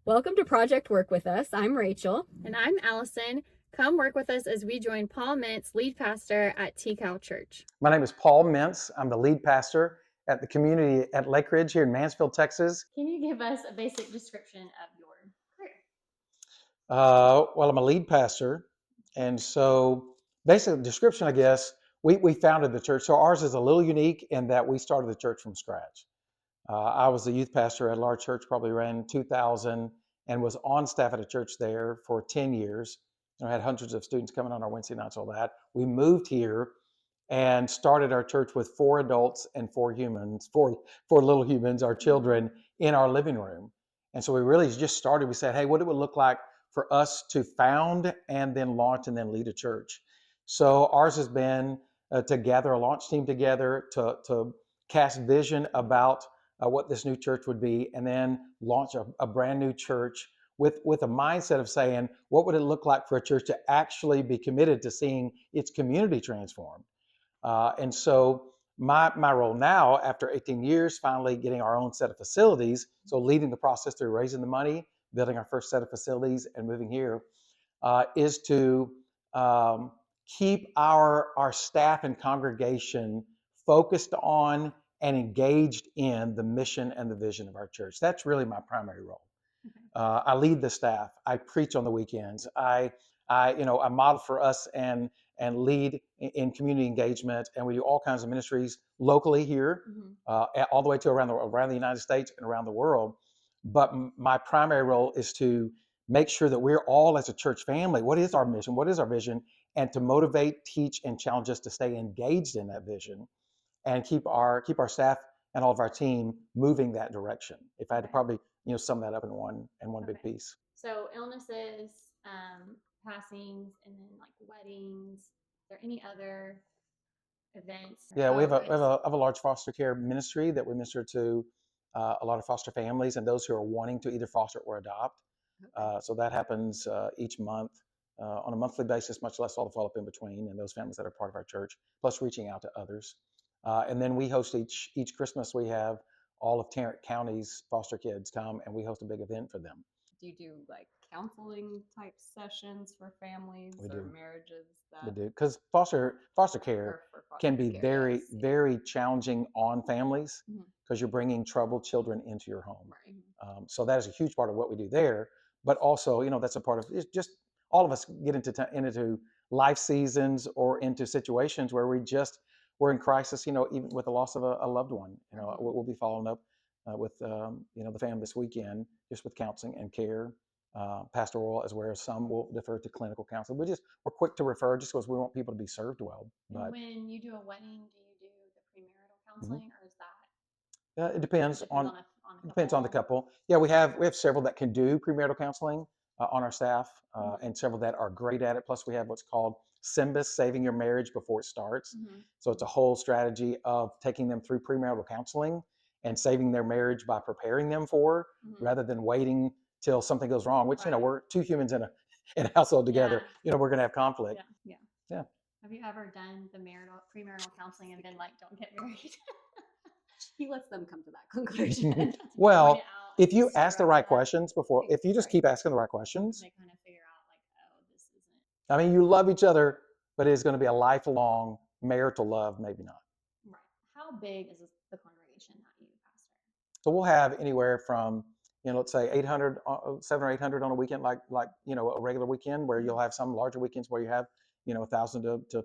Welcome to Project Work With Us. I'm Rachel. And I'm Allison. Come work with us as we join Paul Mintz, lead pastor at TCAL Church. My name is Paul Mintz. I'm the lead pastor at the community at Lake Ridge here in Mansfield, Texas. Can you give us a basic description of your career? Well, I'm a lead pastor. And so basic description, I guess, we founded the church. So ours is a little unique in that we started the church from scratch. I was the youth pastor at our church probably around 2000 and was on staff at a church there for 10 years. I had hundreds of students coming on our Wednesday nights, all that. We moved here and started our church with 4 adults and 4 humans, four little humans, our children, in our living room. And so we really just started. We said, hey, what it would look like for us to found and then launch and then lead a church. So ours has been to gather a launch team together, to cast vision about what this new church would be, and then launch a brand new church with a mindset of saying, what would it look like for a church to actually be committed to seeing its community transformed? And so my role now, after 18 years, finally getting our own set of facilities, so leading the process through raising the money, building our first set of facilities, and moving here, is to keep our staff and congregation focused on and engaged in the mission and the vision of our church. That's really my primary role. I lead the staff. I preach on the weekends. I model for us and lead in community engagement, and we do all kinds of ministries locally here, all the way to around the United States and around the world. But my primary role is to make sure that we're all as a church family. What is our mission? What is our vision? And to motivate, teach, and challenge us to stay engaged in that vision, and keep our staff and all of our team moving that direction. If I had to probably sum that up in one big piece. So illnesses, passings, and then like weddings. Are there any other events? Yeah, we have a large foster care ministry that we minister to a lot of foster families and those who are wanting to either foster or adopt. So that happens each month on a monthly basis, much less all the follow-up in between, and those families that are part of our church, plus reaching out to others. And then we host each Christmas, we have all of Tarrant County's foster kids come, and we host a big event for them. Do you do like counseling type sessions for families We or do. marriages? We do, because foster care can be very, very challenging on families because you're bringing troubled children into your home. Right. So that is a huge part of what we do there. But also, that's a part of it's just all of us get into life seasons or into situations where we're in crisis. Even with the loss of a loved one. We'll be following up with the family this weekend, just with counseling and care. Pastoral, as well as some will defer to clinical counseling. We're quick to refer just because we want people to be served well. But when you do a wedding, do you do the premarital counseling, or is that? It depends on the couple. Yeah, we have several that can do premarital counseling on our staff, and several that are great at it. Plus, we have what's called SYMBIS, Saving Your Marriage Before It Starts. So it's a whole strategy of taking them through premarital counseling and saving their marriage by preparing them for, rather than waiting till something goes wrong, which, we're two humans in a household together, we're going to have conflict. Yeah. Have you ever done the premarital counseling and been like, don't get married? He lets them come to that conclusion. Well, if you ask the right questions before, if you just keep asking the right questions, they kind of figure out like, oh, this isn't. I mean, you love each other, but it's going to be a lifelong marital love, maybe not. Right. How big is the congregation that you pastor? So we'll have anywhere from, let's say 800, 700 or 800 on a weekend, like a regular weekend, where you'll have some larger weekends where you have 1,000 to 12,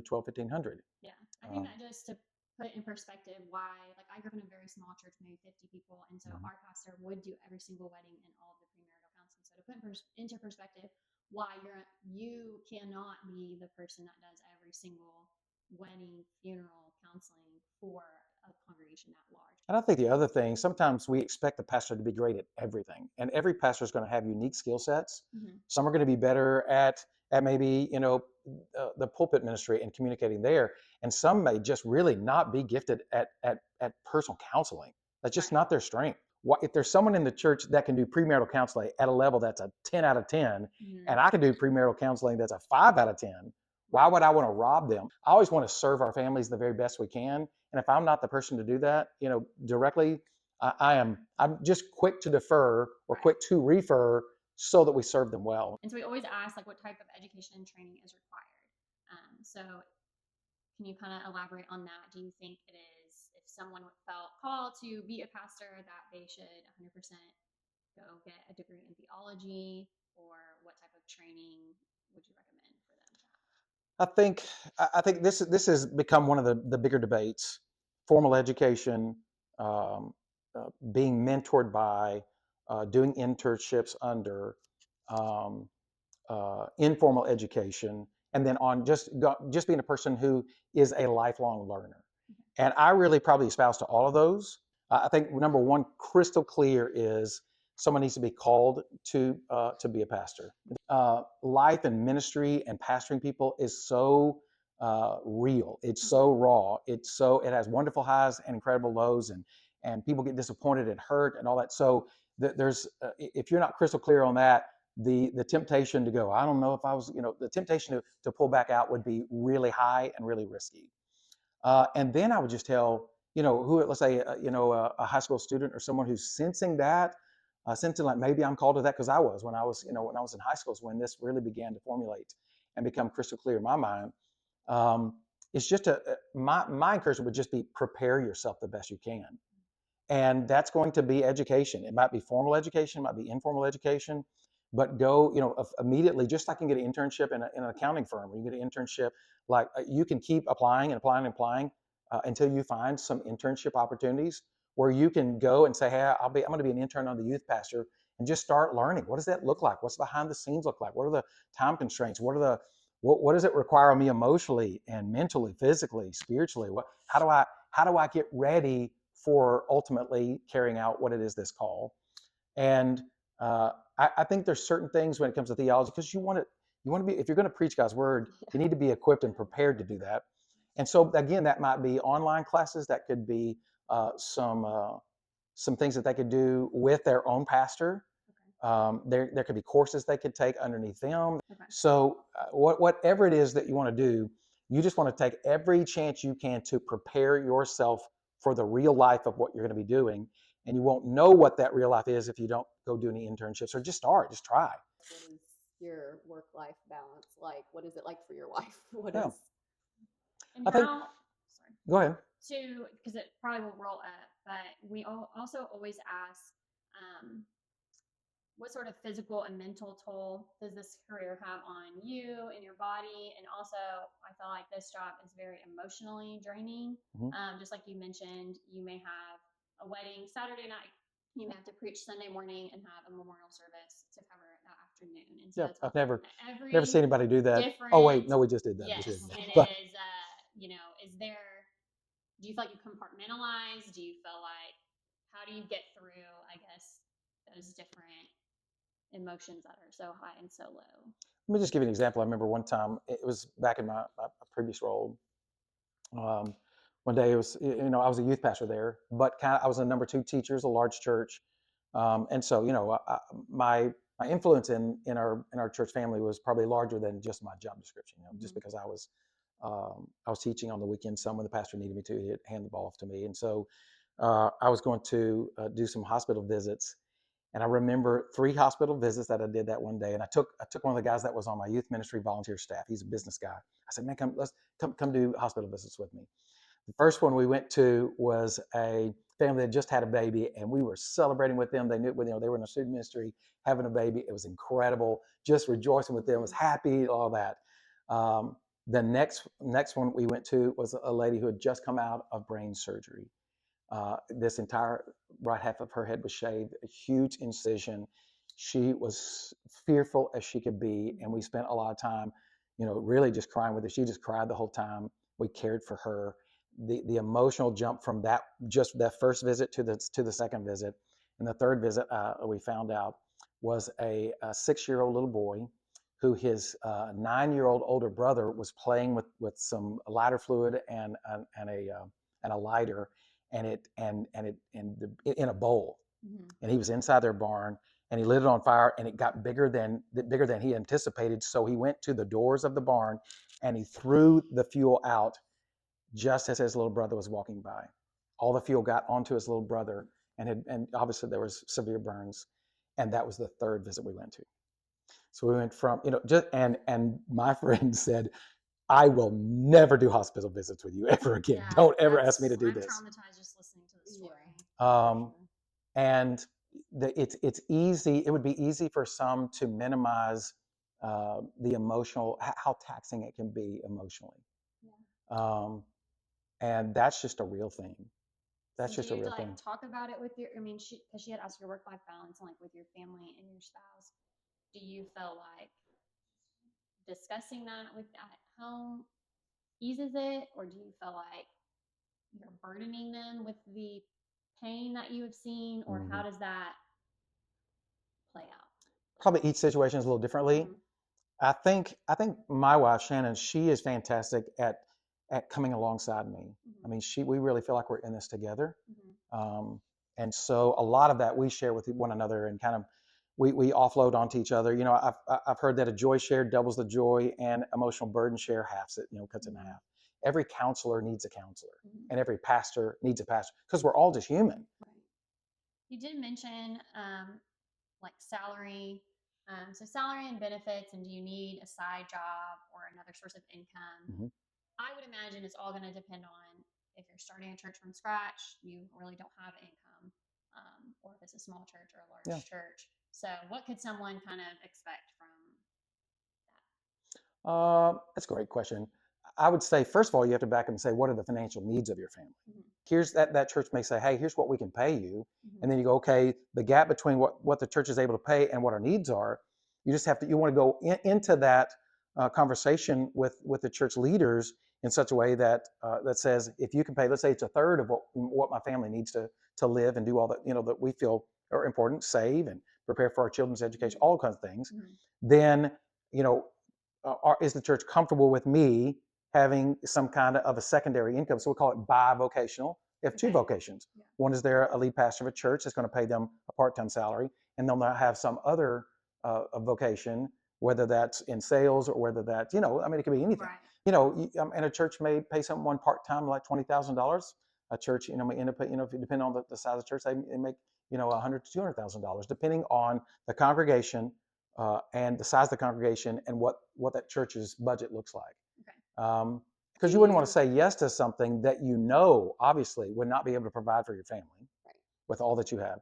1,500. Yeah, I think that just to put in perspective why, like, I grew up in a very small church, maybe 50 people, and so our pastor would do every single wedding and all of the premarital counseling. So to put into perspective why you cannot be the person that does every single wedding, funeral, counseling for a congregation that large. And I think the other thing, sometimes we expect the pastor to be great at everything, and every pastor is going to have unique skill sets. Some are going to be better at maybe the pulpit ministry and communicating there, and some may just really not be gifted at personal counseling. That's just not their strength. If there's someone in the church that can do premarital counseling at a level that's a 10 out of 10, and I can do premarital counseling that's a 5 out of 10, why would I want to rob them? I always want to serve our families the very best we can. And if I'm not the person to do that, directly, I'm just quick to defer or Right. quick to refer so that we serve them well. And so we always ask like what type of education and training is required. So can you kind of elaborate on that? Do you think it is if someone felt called to be a pastor that they should 100% go get a degree in theology, or what type of training would you recommend for them to have? I think this has become one of the bigger debates. Formal education, um, being mentored by, doing internships under, um, informal education, and then on just being a person who is a lifelong learner. And I really probably espouse to all of those. I think number one, crystal clear is someone needs to be called to be a pastor. Life and ministry and pastoring people is so real. It's so raw. It has wonderful highs and incredible lows, and people get disappointed and hurt and all that. So there's if you're not crystal clear on that, the temptation to go, I don't know if I was, the temptation to pull back out would be really high and really risky. And then I would just tell, let's say, a high school student or someone who's sensing that, sensing like maybe I'm called to that, because I was when I was, when I was in high school is when this really began to formulate and become crystal clear in my mind. It's just my encouragement would just be prepare yourself the best you can. And that's going to be education. It might be formal education, it might be informal education, but go, immediately, just like you can get an internship in an accounting firm, or you get an internship, like you can keep applying and applying and applying until you find some internship opportunities where you can go and say, hey, I'm going to be an intern on the youth pastor, and just start learning. What does that look like? What's behind the scenes look like? What are the time constraints? What does it require of me emotionally and mentally, physically, spiritually? How do I get ready for ultimately carrying out what it is this call? And I think there's certain things when it comes to theology, because you want to be, if you're going to preach God's word, you need to be equipped and prepared to do that. And so again, that might be online classes, that could be some things that they could do with their own pastor. There could be courses they could take underneath them. Okay. So whatever it is that you want to do, you just want to take every chance you can to prepare yourself for the real life of what you're going to be doing. And you won't know what that real life is if you don't go do any internships, or just try. What is your work-life balance like? What is it like for your wife? What Yeah. is And I think- sorry. Go ahead. Because it probably will roll up, but we also always ask, what sort of physical and mental toll does this career have on you and your body? And also, I feel like this job is very emotionally draining. Mhm. Just like you mentioned, you may have a wedding Saturday night. You may have to preach Sunday morning and have a memorial service to cover that afternoon. And so Yeah, it's I've never every seen anybody do that. different. Oh wait, no, we just did that. Yes, Just did that. it But is. Is there? Do you feel like you compartmentalize? Do you feel like, how do you get through, I guess, those different emotions that are so high and so low? let me just give you an example. I remember one time, it was back in my previous role. One day it was, I was a youth pastor there, but I was a number 2 teacher, a large church. And so, my influence in our church family was probably larger than just my job description, just because I was teaching on the weekend. Some when the pastor needed me to, he'd hand the ball off to me. And so I was going to do some hospital visits. And I remember 3 hospital visits that I did that one day. And I took one of the guys that was on my youth ministry volunteer staff. He's a business guy. I said, man, let's come do hospital visits with me. The first one we went to was a family that just had a baby, and we were celebrating with them. They knew, they were in a student ministry having a baby. It was incredible. Just rejoicing with them. Was happy, all that. The next one we went to was a lady who had just come out of brain surgery. This entire right half of her head was shaved, a huge incision. She was fearful as she could be, and we spent a lot of time, really just crying with her. She just cried the whole time. We cared for her. The emotional jump from that first visit to the second visit, and the third visit, we found out was a 6-year-old little boy who his 9-year-old older brother was playing with some lighter fluid and a lighter, and it in a bowl, and he was inside their barn, and he lit it on fire, and it got bigger than he anticipated. So he went to the doors of the barn and he threw the fuel out just as his little brother was walking by. All the fuel got onto his little brother, and obviously there was severe burns, and that was the third visit we went to. So we went from, just and my friend said, I will never do hospital visits with you ever again. Yeah, Don't ever ask me to do I'm this. traumatized just listening to the story. Um, and it's easy. It would be easy for some to minimize the emotional, how taxing it can be emotionally. Yeah. And that's just a real thing. That's So just do a you real like thing. talk about it with your? I mean, because she had asked your work-life balance and like with your family and your spouse. Do you feel like discussing that with at home eases it, or do you feel like you're burdening them with the pain that you have seen, or how does that play out? Probably each situation is a little differently. Mhm. I think my wife Shannon, she is fantastic at coming alongside me. I mean, we really feel like we're in this together. Mhm. And so a lot of that we share with one another, and kind of we offload onto each other. I've heard that a joy share doubles the joy, and emotional burden share halves it, cuts it in half. Every counselor needs a counselor, and every pastor needs a pastor, because we're all just human. Right. You did mention like salary. So salary and benefits, and do you need a side job or another source of income? Mhm. I would imagine it's all going to depend on if you're starting a church from scratch, you really don't have income, or if it's a small church or a large Yeah. church. So, what could someone kind of expect from That's a great question. I would say, first of all, you have to back up and say, what are the financial needs of your family? that? Here's that church may say, hey, here's what we can pay you. Mhm. And then you go, okay, the gap between what the church is able to pay and what our needs are, you want to go into that conversation with the church leaders in such a way that that says, if you can pay, let's say it's a third of what my family needs to live and do all that, that we feel are important, save and prepare for our children's education, all kinds of things, Mhm. then, you know, is the church comfortable with me having some kind of a secondary income? So we call it bivocational. They have two Okay. vocations. Yeah. One is they're a lead pastor of a church that's going to pay them a part-time salary, and they'll have some other a vocation, whether that's in sales or whether that's, I mean, it could be anything. Right. And a church may pay someone part-time like $20,000. A church, may end up, if you depend on the size of the church, they make, $100,000 to $200,000, depending on the congregation and the size of the congregation and what that church's budget looks like. Okay. Because you wouldn't want to say yes to something that obviously would not be able to provide for your family with all that you have,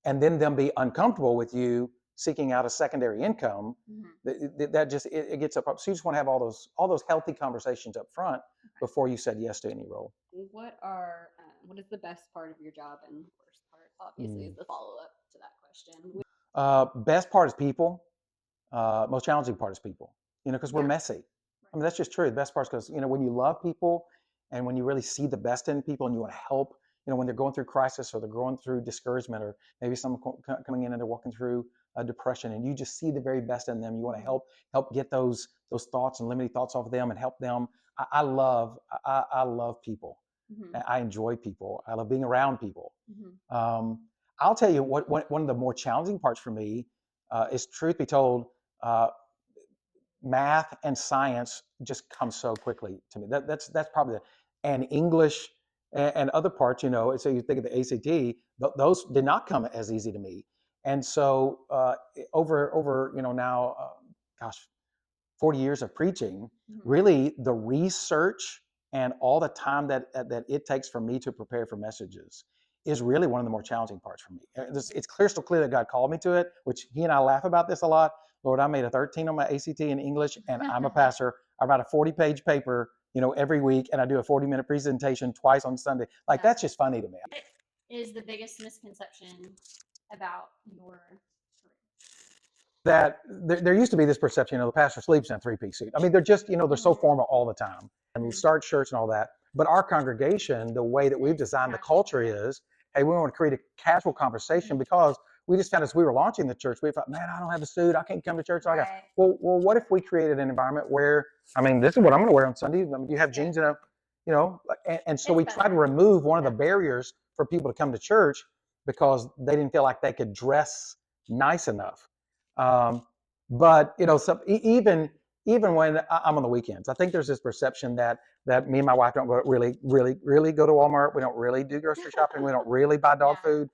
and then them be uncomfortable with you seeking out a secondary income. Mhm. That just it gets up. So you just want to have all those healthy conversations up front before you said yes to any role. What is the best part of your job and worst part? Obviously, is the follow up to that question. Best part is people. Most challenging part is people. Because we're Yeah. messy. I mean, that's just true. The best part is because, when you love people and when you really see the best in people and you want to help, when they're going through crisis or they're going through discouragement, or maybe someone coming in and they're walking through a depression, and you just see the very best in them. You want to help get those thoughts and limiting thoughts off of them and help them. I love people. Mhm. I enjoy people. I love being around people. Mhm. I'll tell you what one of the more challenging parts for me is, truth be told, uh, math and science just come so quickly to me. That's probably and English and other parts. So you think of the ACT, those did not come as easy to me. And so over now, gosh, 40 years of preaching, Mhm. really the research and all the time that it takes for me to prepare for messages is really one of the more challenging parts for me. It's crystal clear that God called me to it, which he and I laugh about this a lot. Lord, I made a 13 on my ACT in English, and I'm a pastor. I write a 40-page paper, every week, and I do a 40-minute presentation twice on Sunday. Like, Yeah. that's just funny to me. What is the biggest misconception about your career? That there used to be this perception, the pastor sleeps in a three-piece suit. I mean, they're just, they're so formal all the time, and we start church and all that. But our congregation, the way that we've designed the culture is, hey, we want to create a casual conversation, because we just found as we were launching the church, we thought, man, I don't have a suit. I can't come to church. Right. Well, what if we created an environment where, I mean, this is what I'm going to wear on Sunday. I mean, you have jeans and and so It's we try to better. remove one of the barriers for people to come to church, because they didn't feel like they could dress nice enough. But even even when I'm on the weekends. I think there's this perception that me and my wife don't go really go to Walmart. We don't really do grocery shopping. We don't really buy dog Yeah. food.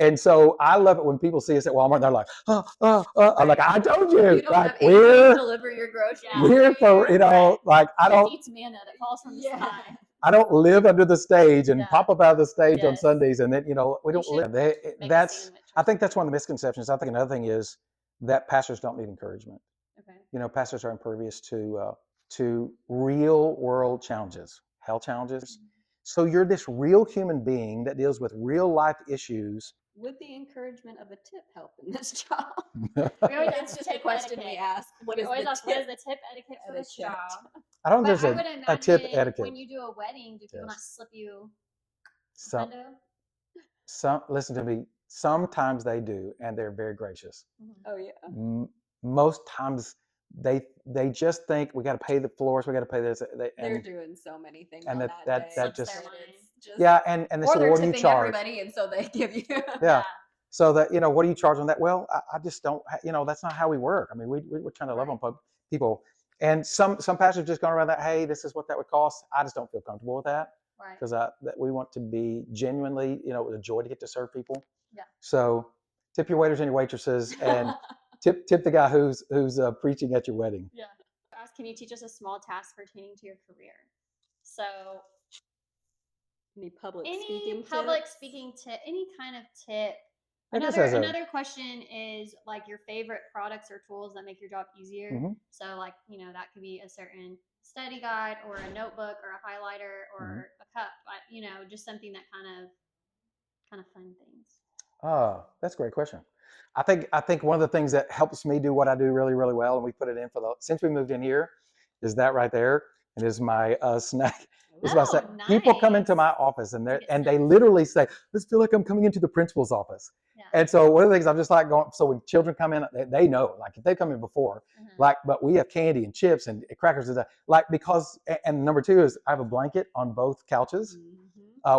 And so I love it when people see us at Walmart and they're like, I'm like, I told you, You don't like have agents we're deliver your groceries. Yeah. we're for, you know, like I Just don't eats manna that falls from the Yeah. sky. I don't live under the stage and Yeah. pop up out of the stage on Yes. Sundays, and then we You don't should live. make a That's sandwich or I think that's one of the misconceptions. I think another thing is that pastors don't need encouragement. Okay. You know, pastors are impervious to real world challenges, hell challenges. So you're this real human being that deals with real life issues. Would the encouragement of a tip help in this job? We always It's ask just a tip question we etiquette. ask. What We is always the ask, what is tip? the tip etiquette for this etiquette? job? I don't think But I there's would a imagine tip etiquette. when you do a wedding, do people not Yes. slip you Some, hundo? listen to me. Sometimes they do, and they're very gracious. Oh yeah. Most times they just think we got to pay the floors, we got to pay this, They're doing so many things and on that- that, that- day. that Slips just- their mind. It's just, yeah, and they or say, they're what do you tipping charge? everybody, and so they give you. Yeah. So that, you know, what do you charge on that? Well, I just don't, you know, that's not how we work. I mean, we're trying to love on people. And some pastors just going around that, hey, this is what that would cost. I just don't feel comfortable with that Right. because that we want to be genuinely, you know, a joy to get to serve people. Yeah. So tip your waiters and your waitresses, and tip the guy who's preaching at your wedding. Yeah. Ask, can you teach us a small task pertaining to your career? So Any public any speaking public tips? speaking tip, any kind of tip. I guess Another question is like your favorite products or tools that make your job easier. Mhm. So like, you know, that could be a certain study guide or a notebook or a highlighter or a cup, you know, just something that kind of fun things. That's a great question. I think one of the things that helps me do what I do really, really well, and we put it in since we moved in here, is that right there. It is my snack. It's my snack. People come into my office and get they snacks. literally say, "This feel like I'm coming into the principal's office." Yeah. And so one of the things I'm just like going. So when children come in, they know, like if they come in before, like, but we have candy and chips and crackers and stuff, like because. And number two is I have a blanket on both couches.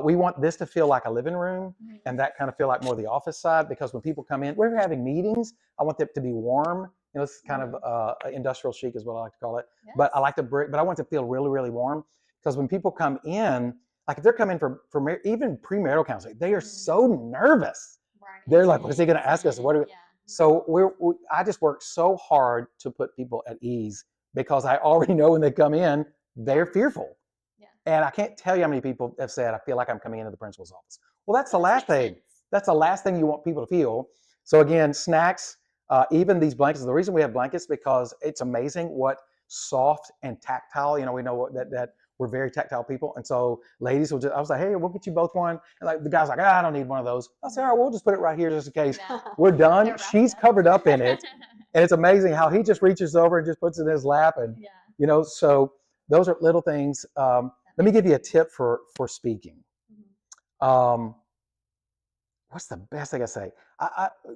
We want this to feel like a living room, and that kind of feel like more the office side, because when people come in, we're having meetings. I want them to be warm. You know, it's kind of industrial chic is what I like to call it. Yes. But I like but I want it to feel really, really warm, because when people come in, like if they're coming for even premarital counseling, they are so nervous. Right. They're like, what is he going to ask us? What do we? Yeah. So I just work so hard to put people at ease, because I already know when they come in, they're fearful. Yeah. And I can't tell you how many people have said, I feel like I'm coming into the principal's office. Well, that's the That last makes thing. sense. That's the last thing you want people to feel. So again, snacks, even these blankets. The reason we have blankets, because it's amazing what soft and tactile. You know, we know that we're very tactile people, and so ladies will just. I was like, hey, we'll get you both one. And like the guy's like, I don't need one of those. I said, all right, we'll just put it right here just in case. Yeah. We're done. They're wrapped She's up. covered up in it, and it's amazing how he just reaches over and just puts it in his lap, and Yeah. you know. So those are little things. Let me give you a tip for speaking. What's the best thing I say?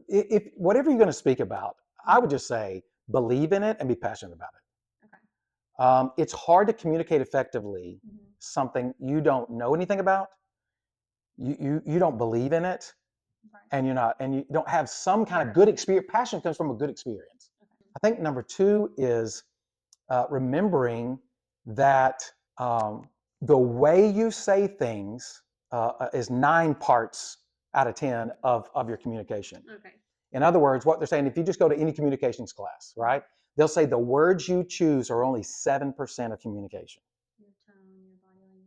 If whatever you're going to speak about, I would just say believe in it and be passionate about it. Okay. It's hard to communicate effectively something you don't know anything about. You don't believe in it, Right. and you don't have some kind of good experience. Passion comes from a good experience. Okay. I think number two is remembering that the way you say things is 9 parts out of 10 of your communication. Okay. In other words, what they're saying, if you just go to any communications class, right, they'll say the words you choose are only 7% of communication. Your tone, your body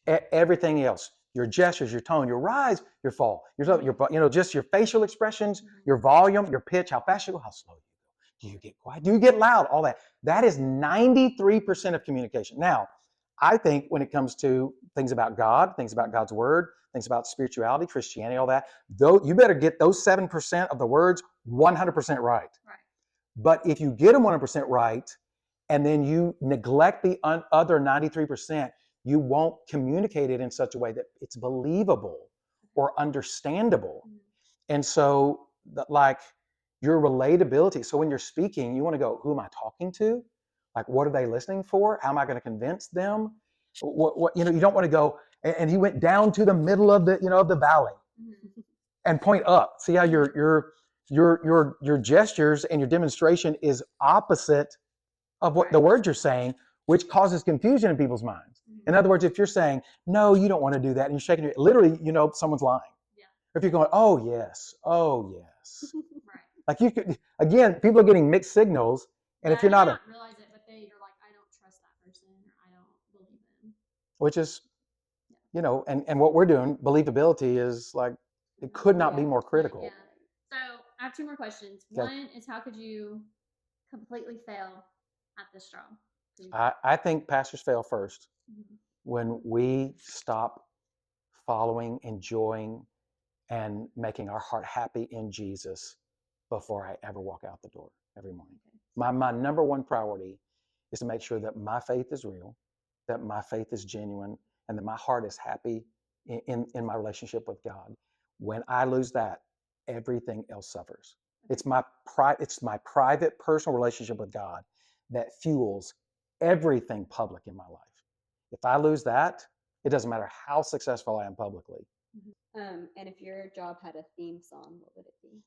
language. Everything else, your gestures, your tone, your rise, your fall, your just your facial expressions, your volume, your pitch, how fast you go, how slow you go. Do you get quiet? Do you get loud? All that. That is 93% of communication. Now, I think when it comes to things about God, things about God's word, things about spirituality, Christianity, all that, though you better get those 7% of the words 100% right. Right. But if you get them 100% right, and then you neglect the other 93%, you won't communicate it in such a way that it's believable or understandable. And so, like your relatability. So when you're speaking, you want to go, who am I talking to? Like, what are they listening for? How am I going to convince them? What you don't want to go. And he went down to the middle of the valley and point up. See how your gestures and your demonstration is opposite of what the word you're saying, which causes confusion in people's minds. In other words, if you're saying, no, you don't want to do that, and you're shaking your, literally, someone's lying. Yeah. If you're going, oh, yes, oh, yes. Right. Like you could, again, people are getting mixed signals. And if Yeah, you're they not, may not realize it, but you're like, I don't trust that person, or I don't believe them. which is, and what we're doing, believability is like, it could not be Yeah. more critical. Yeah. So I have two more questions. Okay. One is, how could you completely fail at this job? I think pastors fail first Mhm. when we stop following, enjoying, and making our heart happy in Jesus before I ever walk out the door every morning. Okay. My number one priority is to make sure that my faith is real, that my faith is genuine, and that my heart is happy in my relationship with God. When I lose that, everything else suffers. It's my private, personal relationship with God that fuels everything public in my life. If I lose that, it doesn't matter how successful I am publicly. And if your job had a theme song, what would it be?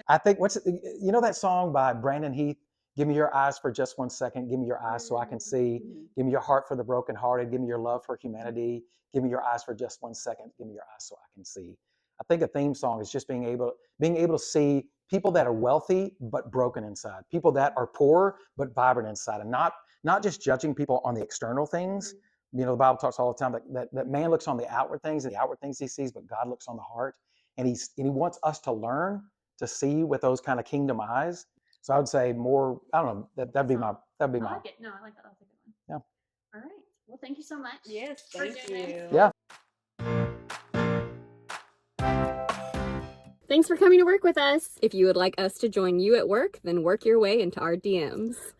I think that song by Brandon Heath, give me your eyes for just 1 second, give me your eyes so I can see, give me your heart for the brokenhearted, give me your love for humanity, give me your eyes for just 1 second, give me your eyes so I can see. I think a theme song is just being able to see people that are wealthy but broken inside, people that are poor but vibrant inside, and not just judging people on the external things. The Bible talks all the time that man looks on the outward things and the outward things he sees, but God looks on the heart. And he wants us to learn to see with those kind of kingdom eyes. So I would say more, I don't know, that'd be my. I like it. No, I like that. That's a good one. Yeah. All right. Well, thank you so much. Yes, for thank doing you. this. Yeah. Thanks for coming to work with us. If you would like us to join you at work, then work your way into our DMs.